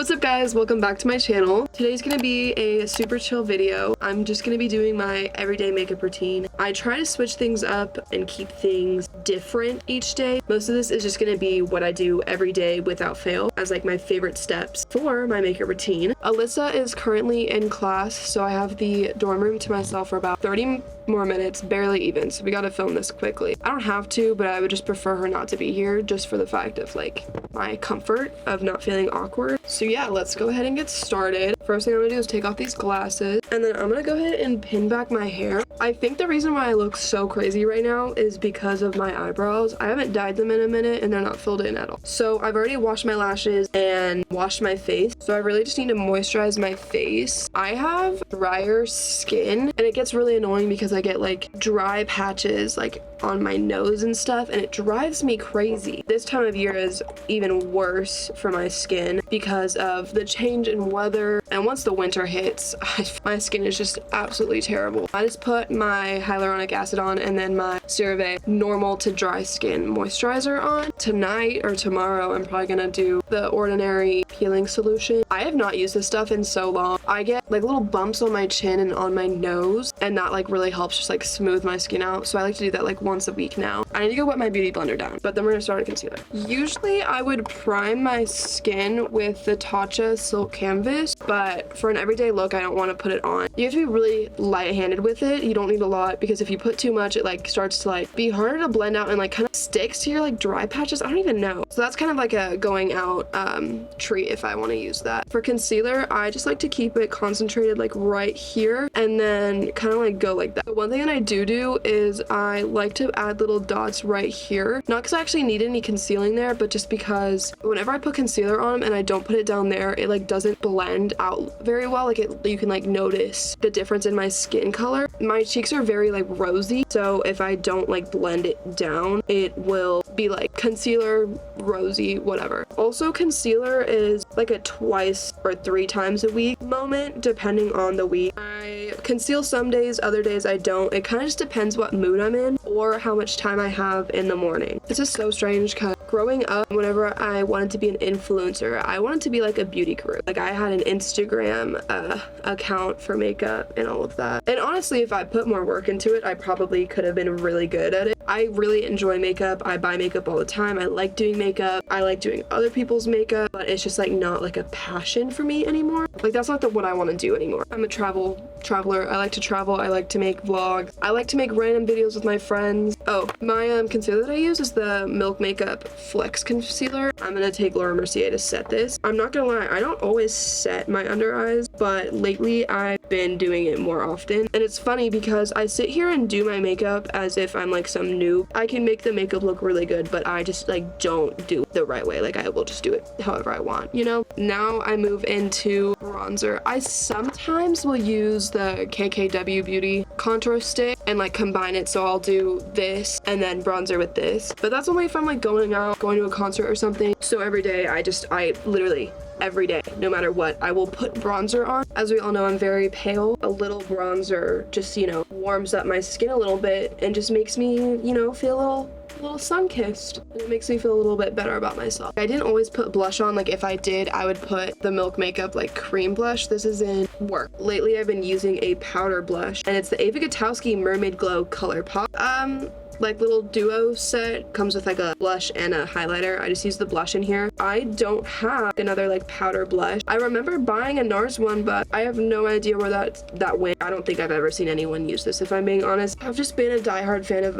What's up guys, welcome back to my channel. Today's gonna be a super chill video. I'm just gonna be doing my everyday makeup routine. I try to switch things up and keep things different each day. Most of this is just gonna be what I do every day without fail as like my favorite steps for my makeup routine. Alyssa is currently in class, so I have the dorm room to myself for about 30 more minutes, barely even, so we gotta film this quickly. I don't have to, but I would just prefer her not to be here just for the fact of like my comfort of not feeling awkward. So yeah, let's go ahead and get started. First thing I'm gonna do is take off these glasses, and then I'm gonna go ahead and pin back my hair. I think the reason why I look so crazy right now is because of my eyebrows. I haven't dyed them in a minute and they're not filled in at all. So I've already washed my lashes and washed my face, so I really just need to moisturize my face. I have drier skin and it gets really annoying because I get like dry patches like on my nose and stuff, and it drives me crazy. This time of year is even worse for my skin because of the change in weather, and once the winter hits, my skin is just absolutely terrible. I just put my hyaluronic acid on and then my CeraVe normal to dry skin moisturizer on. Tonight or tomorrow I'm probably gonna do the Ordinary peeling solution. I have not used this stuff in so long. I get like little bumps on my chin and on my nose, and that like really helps just like smooth my skin out, so I like to do that like once a week now. I need to go wet my beauty blender down, but then we're gonna start a concealer. Usually I would prime my skin with the Tatcha Silk Canvas, but for an everyday look I don't want to put it on. You have to be really light-handed with it. You don't need a lot, because if you put too much it like starts to like be harder to blend out and like kind of sticks to your like dry patches. I don't even know. So that's kind of like a going out treat if I want to use that. For concealer, I just like to keep it concentrated like right here and then kind of like go like that. But one thing that I do is I like to add little dots right here, not because I actually need any concealing there, but just because whenever I put concealer on and I don't put it down there, it like doesn't blend out very well. Like you can like notice the difference in my skin color. My cheeks are very like rosy, so if I don't like blend it down, it will be like concealer, rosy, whatever. Also, concealer is like a twice or 3 times a week moment depending on the week. I conceal some days, other days I don't. It kind of just depends what mood I'm in or how much time I have in the morning. This is so strange because growing up, whenever I wanted to be an influencer, I wanted to be like a beauty guru. Like I had an Instagram account for makeup and all of that. And honestly, if I put more work into it, I probably could have been really good at it. I really enjoy makeup. I buy makeup all the time. I like doing makeup. I like doing other people's makeup, but it's just like not like a passion for me anymore. Like that's not what I want to do anymore. I'm a traveler. I like to travel. I like to make vlogs. I like to make random videos with my friends. Oh, my concealer that I use is the Milk Makeup Flex Concealer. I'm gonna take Laura Mercier to set this. I'm not gonna lie, I don't always set my under eyes, but lately I've been doing it more often. And it's funny because I sit here and do my makeup as if I'm like some noob. I can make the makeup look really good, but I just like don't do it the right way. Like I will just do it however I want, you know? Now I move into bronzer. I sometimes will use the KKW Beauty contour stick and like combine it, so I'll do this and then bronzer with this, but that's only if I'm like going out, going to a concert or something. So every day I literally every day, no matter what, I will put bronzer on. As we all know, I'm very pale. A little bronzer just, you know, warms up my skin a little bit and just makes me, you know, feel a little sun-kissed, and it makes me feel a little bit better about myself. I didn't always put blush on. Like if I did, I would put the Milk Makeup like cream blush. This is in work. Lately I've been using a powder blush, and it's the Ava Gutowski Mermaid Glow Color Pop like little duo set. Comes with like a blush and a highlighter. I just use the blush in here. I don't have another like powder blush. I remember buying a NARS one, but I have no idea where that went. I don't think I've ever seen anyone use this, if I'm being honest. I've just been a diehard fan of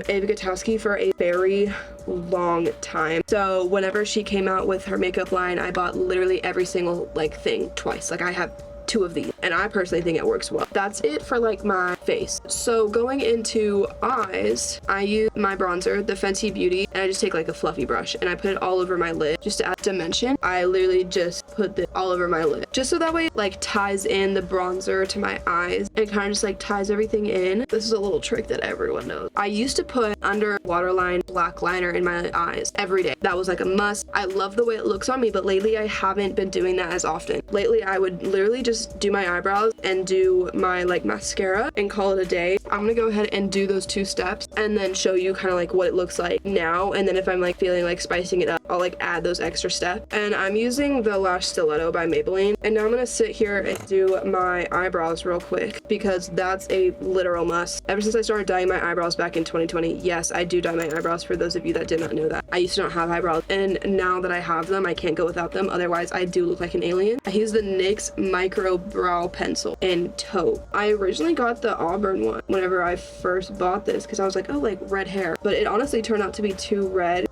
Ava Gutowski for a very long time. So whenever she came out with her makeup line, I bought literally every single like thing twice. Like I have 2 of these, and I personally think it works well. That's it for like my face. So going into eyes, I use my bronzer, the Fenty Beauty, and I just take like a fluffy brush and I put it all over my lid just to add dimension. I literally just put this all over my lid just so that way it like ties in the bronzer to my eyes and kind of just like ties everything in. This is a little trick that everyone knows. I used to put under waterline black liner in my eyes every day. That was like a must. I love the way it looks on me, but lately I haven't been doing that as often. Lately I would literally just do my eyebrows and do my like mascara and call it a day. I'm gonna go ahead and do those 2 steps and then show you kind of like what it looks like now. And then if I'm like feeling like spicing it up, I'll like add those extra steps. And I'm using the Lash Stiletto by Maybelline. And now I'm gonna sit here and do my eyebrows real quick because that's a literal must. Ever since I started dyeing my eyebrows back in 2020, yes, I do dye my eyebrows for those of you that did not know that. I used to not have eyebrows, and now that I have them, I can't go without them. Otherwise, I do look like an alien. I use the NYX Micro Brow Pencil in Taupe. I originally got the Auburn one whenever I first bought this because I was like, oh, like red hair. But it honestly turned out to be too red.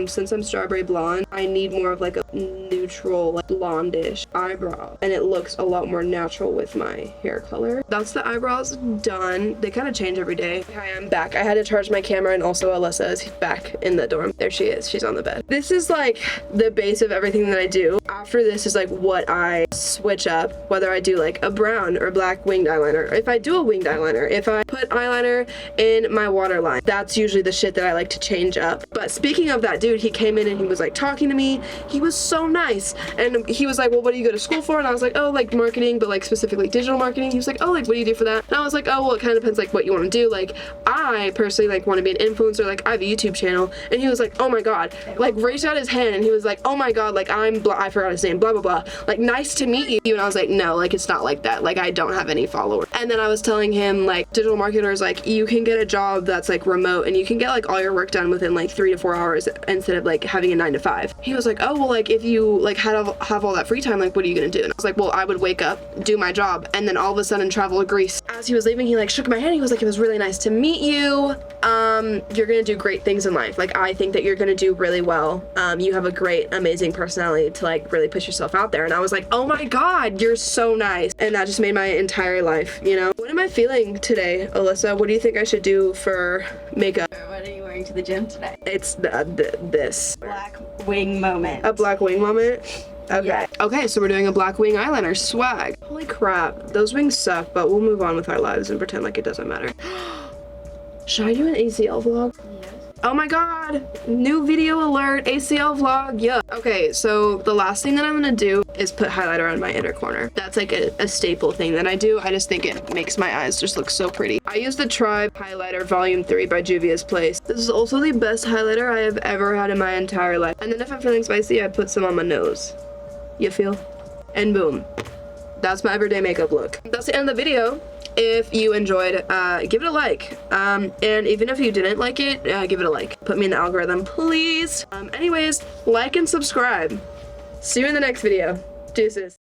Since I'm strawberry blonde, I need more of like a neutral, like blondish eyebrow, and it looks a lot more natural with my hair color. That's the eyebrows done. They kind of change every day. Hi, I'm back. I had to charge my camera, and also Alyssa is back in the dorm. There she is. She's on the bed. This is like the base of everything that I do. After this is like what I switch up, whether I do like a brown or black winged eyeliner, or if I do a winged eyeliner, if I put eyeliner in my waterline. That's usually the shit that I like to change up. But speaking of that dude, he came in and he was like talking to me. He was so nice, and he was like, well, what do you go to school for? And I was like, oh, like marketing, but like specifically digital marketing. He was like, oh, like what do you do for that? And I was like, oh, well, it kind of depends like what you want to do. Like I personally like want to be an influencer. Like I have a YouTube channel. And he was like, oh my god, like raised out his hand, and he was like, oh my god, like I forgot his name, blah blah blah, like nice to meet you. And I was like, no, like it's not like that, like I don't have any followers. And then I was telling him like digital marketers, like you can get a job that's like remote and you can get like all your work done within like 3 to 4 hours instead of like having a 9 to 5. He was like, oh well, like if you like have all that free time, like what are you gonna do? And I was like, well, I would wake up, do my job, and then all of a sudden travel to Greece. As he was leaving, he like shook my hand. He was like, it was really nice to meet you. You're gonna do great things in life. Like I think that you're gonna do really well. You have a great, amazing personality to like really push yourself out there. And I was like, oh my god, you're so nice. And that just made my entire life, you know? What am I feeling today, Alyssa? What do you think I should do for makeup? What are you wearing to the gym today? It's this. Black wing moment. A black wing moment? Okay. Yeah. Okay, so we're doing a black wing eyeliner swag. Holy crap. Those wings suck, but we'll move on with our lives and pretend like it doesn't matter. Should I do an ACL vlog? Yes. Oh my god, new video alert, ACL vlog, yeah. Okay, so the last thing that I'm gonna do is put highlighter on my inner corner. That's like a staple thing that I do. I just think it makes my eyes just look so pretty. I use the Tribe Highlighter Volume 3 by Juvia's Place. This is also the best highlighter I have ever had in my entire life. And then if I'm feeling spicy, I put some on my nose. You feel? And boom. That's my everyday makeup look. That's the end of the video. If you enjoyed, give it a like. And even if you didn't like it, give it a like. Put me in the algorithm, please. Anyways, like and subscribe. See you in the next video. Deuces.